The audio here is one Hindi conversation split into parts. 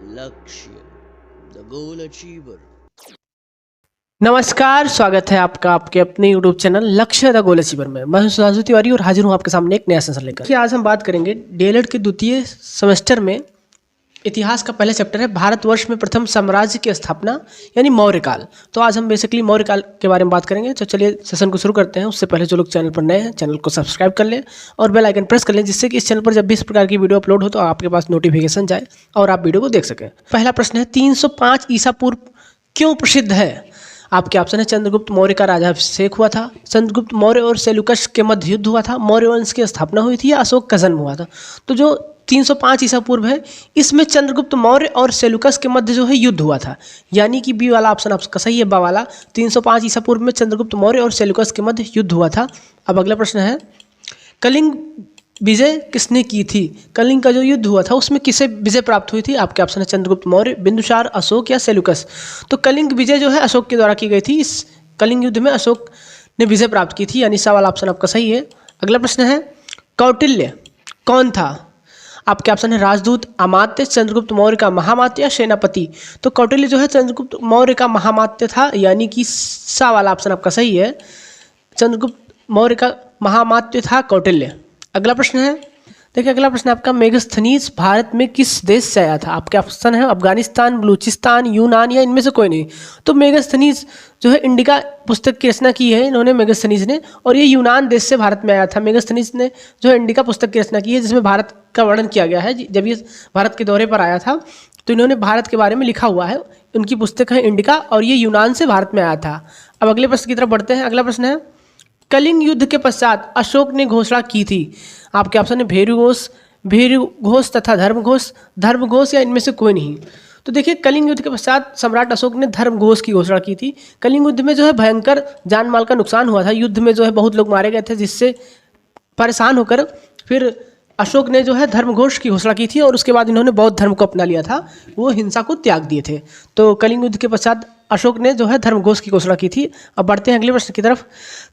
लक्ष्य द गोल अचीवर। नमस्कार, स्वागत है आपका आपके अपने YouTube चैनल लक्ष्य द गोल अचीवर में। मैं हूं सुधांशु तिवारी और हाजिर हूं आपके सामने एक नया सेशन लेकर। आज हम बात करेंगे डीएलएड के द्वितीय सेमेस्टर में इतिहास का पहला चैप्टर है भारतवर्ष में प्रथम साम्राज्य की स्थापना यानी मौर्य काल। तो आज हम बेसिकली मौर्य काल के बारे में बात करेंगे। तो चलिए सेशन को शुरू करते हैं। उससे पहले जो लोग चैनल पर नए हैं चैनल को सब्सक्राइब कर लें और बेल आइकन प्रेस कर लें, जिससे कि इस चैनल पर जब भी इस प्रकार की वीडियो अपलोड हो तो आपके पास नोटिफिकेशन जाए और आप वीडियो को देख सकें। पहला प्रश्न है 305 ईसा पूर्व क्यों प्रसिद्ध है? आपके ऑप्शन है चंद्रगुप्त मौर्य का राज्याभिषेक हुआ था, चंद्रगुप्त मौर्य और सेल्यूकस के मध्य युद्ध हुआ था, मौर्य वंश की स्थापना हुई थी या अशोक का जन्म हुआ था। तो जो 305 ईसा पूर्व है इसमें चंद्रगुप्त मौर्य और सेल्यूकस के मध्य जो है युद्ध हुआ था, यानी कि बी वाला ऑप्शन आपका सही है। बा वाला 305 ईसा पूर्व में चंद्रगुप्त मौर्य और सेल्यूकस के मध्य युद्ध हुआ था। अब अगला प्रश्न है कलिंग विजय किसने की थी? कलिंग का जो युद्ध हुआ था उसमें किसे विजय प्राप्त हुई थी? आपके ऑप्शन है चंद्रगुप्त मौर्य, बिंदुसार, अशोक या सेल्यूकस। तो कलिंग विजय जो है अशोक के द्वारा की गई थी। इस कलिंग युद्ध में अशोक ने विजय प्राप्त की थी, यानी सा वाला ऑप्शन आपका सही है। अगला प्रश्न है कौटिल्य कौन था? आपके ऑप्शन है राजदूत, अमात्य, चंद्रगुप्त मौर्य का महामात्य या सेनापति। तो कौटिल्य जो है चंद्रगुप्त मौर्य का महामात्य था, यानी कि सा वाला ऑप्शन आपका सही है। चंद्रगुप्त मौर्य का महामात्य था कौटिल्य। अगला प्रश्न है, देखिए अगला प्रश्न आपका मेगस्थनीज भारत में किस देश से आया था? आपके ऑप्शन है अफगानिस्तान, बलूचिस्तान, यूनान या इनमें से कोई नहीं। तो मेगस्थनीज जो है इंडिका पुस्तक की रचना की है इन्होंने, मेगस्थनीज ने, और ये यूनान देश से भारत में आया था। मेगस्थनीज ने जो है इंडिका पुस्तक की रचना की है जिसमें भारत का वर्णन किया गया है। जब ये भारत के दौरे पर आया था तो इन्होंने भारत के बारे में लिखा हुआ है। उनकी पुस्तक है इंडिका और ये यूनान से भारत में आया था। अब अगले प्रश्न की तरफ बढ़ते हैं। अगला प्रश्न है कलिंग युद्ध के पश्चात अशोक ने घोषणा की थी। आपके ऑप्शन है भेरु घोष तथा धर्म घोष या इनमें से कोई नहीं। तो देखिए कलिंग युद्ध के पश्चात सम्राट अशोक ने धर्म घोष की घोषणा की थी। कलिंग युद्ध में जो है भयंकर जान माल का नुकसान हुआ था। युद्ध में जो है बहुत लोग मारे गए थे, जिससे परेशान होकर फिर अशोक ने जो है धर्म घोष की घोषणा की थी और उसके बाद इन्होंने बौद्ध धर्म को अपना लिया था, वो हिंसा को त्याग दिए थे। तो कलिंग युद्ध के पश्चात अशोक ने जो है धर्म घोष की घोषणा की थी। अब बढ़ते हैं अगले प्रश्न की तरफ।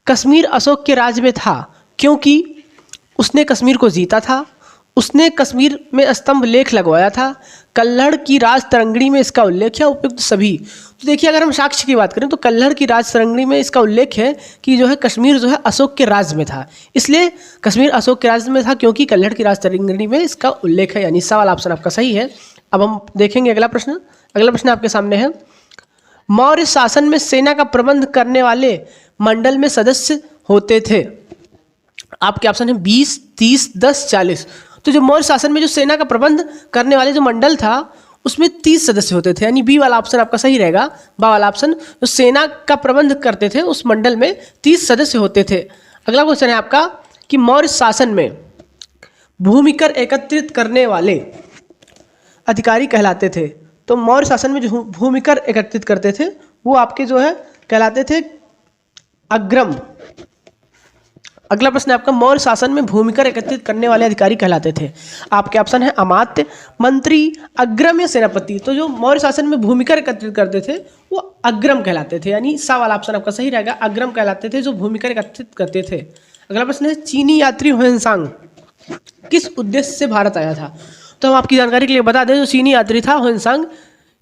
कश्मीर अशोक के राज में था क्योंकि उसने कश्मीर को जीता था, उसने कश्मीर में स्तंभ लेख लगवाया था, कल्हड़ की राज तरंगिणी में इसका उल्लेख है, उपयुक्त सभी। तो देखिए अगर हम साक्ष्य की बात करें तो कल्हड़ की राज तरंगिणी में इसका उल्लेख है कि जो है कश्मीर जो है अशोक के राज में था, इसलिए कश्मीर अशोक के राज में था क्योंकि कल्हड़ की राज तरंगिणी में इसका उल्लेख है, यानी सा वाला ऑप्शन आपका सही है। अब हम देखेंगे अगला प्रश्न। अगला प्रश्न आपके सामने है मौर्य शासन में सेना का प्रबंध करने वाले मंडल में सदस्य होते थे। आपके ऑप्शन है 20, 30, 10, 40। तो जो मौर्य शासन में जो सेना का प्रबंध करने वाले जो मंडल था उसमें 30 सदस्य होते थे, यानी बी वाला ऑप्शन आपका सही रहेगा। बा वाला ऑप्शन जो सेना का प्रबंध करते थे उस मंडल में 30 सदस्य होते थे। अगला क्वेश्चन है आपका कि मौर्य शासन में भूमिकर एकत्रित करने वाले अधिकारी कहलाते थे। तो मौर्य शासन में जो भूमिकर एकत्रित करते थे वो आपके जो है कहलाते थे अग्रम। अगला प्रश्न आपका मौर्य शासन में भूमिकर एकत्रित करने वाले अधिकारी कहलाते थे। आपके ऑप्शन है अमात्य, मंत्री, अग्रम या सेनापति। तो जो मौर्य शासन में भूमिकर एकत्रित करते थे वो अग्रम कहलाते थे, यानी सा वाला ऑप्शन आपका सही रहेगा। अग्रम कहलाते थे जो भूमिकर एकत्रित करते थे। अगला प्रश्न है चीनी यात्री ह्वेनसांग किस उद्देश्य से भारत आया था? तो हम आपकी जानकारी के लिए बता दें जो चीनी यात्री था ह्वेनसांग,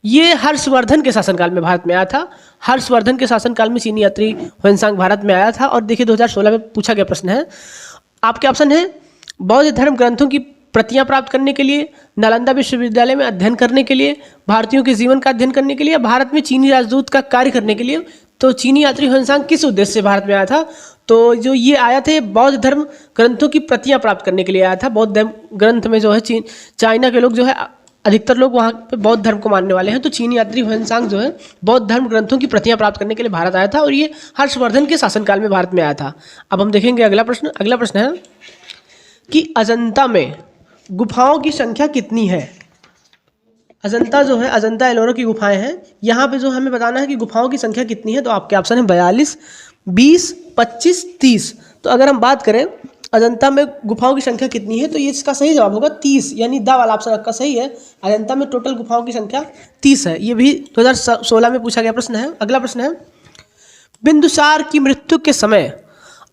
ये हर्षवर्धन के शासनकाल में भारत में आया था। हर्षवर्धन के शासनकाल में चीनी यात्री ह्वेनसांग भारत में आया था। और देखिए 2016 में पूछा गया प्रश्न है। आपके ऑप्शन है बौद्ध धर्म ग्रंथों की प्रतियां प्राप्त करने के लिए, नालंदा विश्वविद्यालय में अध्ययन करने के लिए, भारतीयों के जीवन का अध्ययन करने के लिए, भारत में चीनी राजदूत का कार्य करने के लिए। तो चीनी यात्री ह्वेनसांग किस उद्देश्य से भारत में आया था? तो जो ये आया थे बौद्ध धर्म ग्रंथों की प्रतियां प्राप्त करने के लिए आया था। बौद्ध धर्म ग्रंथ में जो है चाइना के लोग जो है अधिकतर लोग वहाँ पे बौद्ध धर्म को मानने वाले हैं। तो चीनी यात्री ह्वेनसांग जो है बौद्ध धर्म ग्रंथों की प्रतियां प्राप्त करने के लिए भारत आया था और ये हर्षवर्धन के शासनकाल में भारत में आया था। अब हम देखेंगे अगला प्रश्न। अगला प्रश्न है कि अजंता में गुफाओं की संख्या कितनी है? अजंता जो है अजंता एलोरा की गुफाएं हैं, यहाँ पे जो हमें बताना है कि गुफाओं की संख्या कितनी है। तो आपके ऑप्शन है 42, 20, 25, 30। तो अगर हम बात करें अजंता में गुफाओं की संख्या कितनी है तो ये इसका सही जवाब होगा 30, यानी दा वाला ऑप्शन आपका सही है। अजंता में टोटल गुफाओं की संख्या 30 है। ये भी 2016 में पूछा गया प्रश्न है। अगला प्रश्न है बिंदुसार की मृत्यु के समय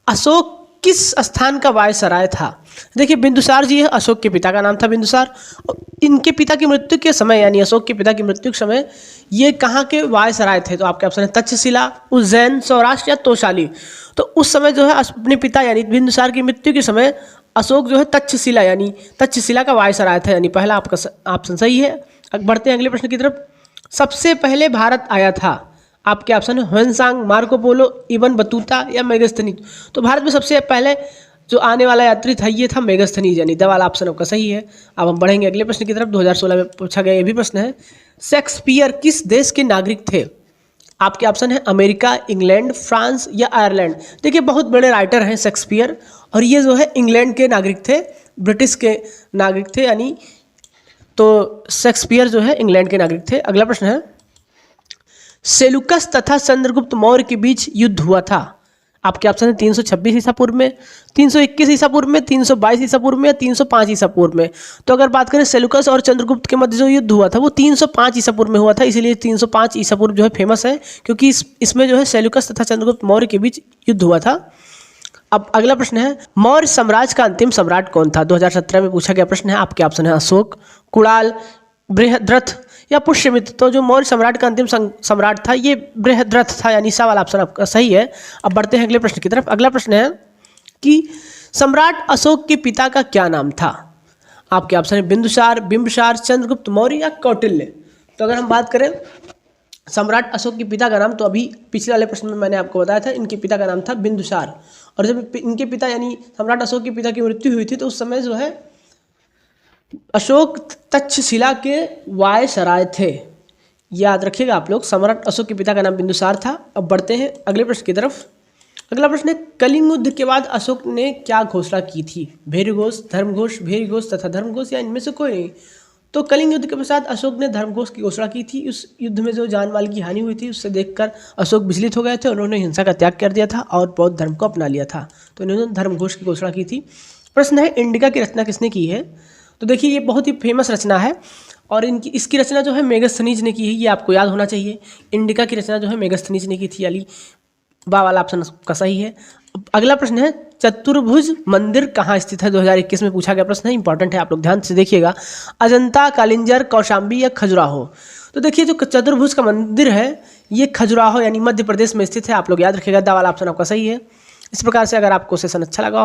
अशोक किस स्थान का वायसराय था? देखिए बिंदुसार जी है, अशोक के पिता का नाम था बिंदुसार। और इनके पिता की मृत्यु के समय यानी अशोक के पिता की मृत्यु के समय ये कहाँ के वायसराय थे? तो आपके ऑप्शन है तक्षशिला, उज्जैन, सौराष्ट्र या तोशाली। तो उस समय जो है अपने पिता यानी बिंदुसार की मृत्यु के समय अशोक जो है तक्षशिला यानी तक्षशिला का वायसराय था, यानी पहला आपका ऑप्शन सही है। अब बढ़ते हैं अगले प्रश्न की तरफ। सबसे पहले भारत आया था, आपके ऑप्शन है Hiuen Tsang, Marco Polo, Ibn Battuta या मेगास्थनीज। तो भारत में सबसे पहले जो आने वाला यात्री था ये था मेगास्थनीज, यानी द वाला ऑप्शन आपका सही है। अब हम बढ़ेंगे अगले प्रश्न की तरफ। 2016 में पूछा गया ये भी प्रश्न है, शेक्सपियर किस देश के नागरिक थे? आपके ऑप्शन है अमेरिका, इंग्लैंड, फ्रांस या आयरलैंड। देखिए बहुत बड़े राइटर हैं शेक्सपियर, और ये जो है इंग्लैंड के नागरिक थे, ब्रिटिश के नागरिक थे, यानी तो शेक्सपियर जो है इंग्लैंड के नागरिक थे। अगला प्रश्न है, सेलुकस तथा चंद्रगुप्त मौर्य के बीच युद्ध हुआ था। आपके ऑप्शन है 326 ईसा पूर्व में, 321 ईसा पूर्व में, 322 ईसा पूर्व में या 305 ईसा पूर्व में। तो अगर बात करें सेलुकस और चंद्रगुप्त के मध्य जो युद्ध हुआ था वो 305 ईसा पूर्व में हुआ था, इसीलिए 305 ईसा पूर्व जो है फेमस है, क्योंकि इसमें जो है सेलुकस तथा चंद्रगुप्त मौर्य के बीच युद्ध हुआ था। अब अगला प्रश्न है, मौर्य साम्राज्य का अंतिम सम्राट कौन था? 2017 में पूछा गया प्रश्न है। आपके ऑप्शन है अशोक, कुणाल, बृहद्रथ या पुष्यमित्र। तो जो मौर्य सम्राट का अंतिम सम्राट था ये बृहद्रथ था, यानी सा वाला ऑप्शन आपका सही है। अब बढ़ते हैं अगले प्रश्न की तरफ। अगला प्रश्न है कि सम्राट अशोक के पिता का क्या नाम था? आपके ऑप्शन है बिंदुसार, बिंबिसार, चंद्रगुप्त मौर्य या कौटिल्य। तो अगर हम बात करें सम्राट अशोक के पिता का नाम, तो अभी पिछले वाले प्रश्न में मैंने आपको बताया था इनके पिता का नाम था बिंदुसार। और जब इनके पिता यानी सम्राट अशोक के पिता की मृत्यु हुई थी तो उस समय जो है अशोक तक्षशिला के वायसराय थे, याद रखिएगा आप लोग। सम्राट अशोक के पिता का नाम बिंदुसार था। अब बढ़ते हैं अगले प्रश्न की तरफ। अगला प्रश्न है, कलिंग युद्ध के बाद अशोक ने क्या घोषणा की थी? भैरवघोष, धर्मघोष, भैरवघोष तथा धर्मघोष या इनमें से कोई नहीं। तो कलिंग युद्ध के पश्चात अशोक ने धर्मघोष की घोषणा की थी। उस युद्ध में जो जान माल की हानि हुई थी उससे देखकर अशोक विचलित हो गए थे, उन्होंने हिंसा का त्याग कर दिया था और बौद्ध धर्म को अपना लिया था। तो इन्होंने धर्मघोष की घोषणा की थी। प्रश्न है, इंडिका की रचना किसने की है? तो देखिए ये बहुत ही फेमस रचना है और इसकी रचना जो है मेगास्थनीज ने की है, ये आपको याद होना चाहिए। इंडिका की रचना जो है मेगास्थनीज ने की थी, यानी बा वाला ऑप्शन का सही है। अगला प्रश्न है, चतुर्भुज मंदिर कहाँ स्थित है? 2021 में पूछा गया प्रश्न है, इंपॉर्टेंट है, आप लोग ध्यान से देखिएगा। अजंता, कालिंजर, कौशाम्बी या खजुराहो। तो देखिए जो चतुर्भुज का मंदिर है ये खजुराहो यानी मध्य प्रदेश में स्थित है, आप लोग याद रखिएगा। दा वाला ऑप्शन आपका सही है। इस प्रकार से अगर आपको सेशन अच्छा लगा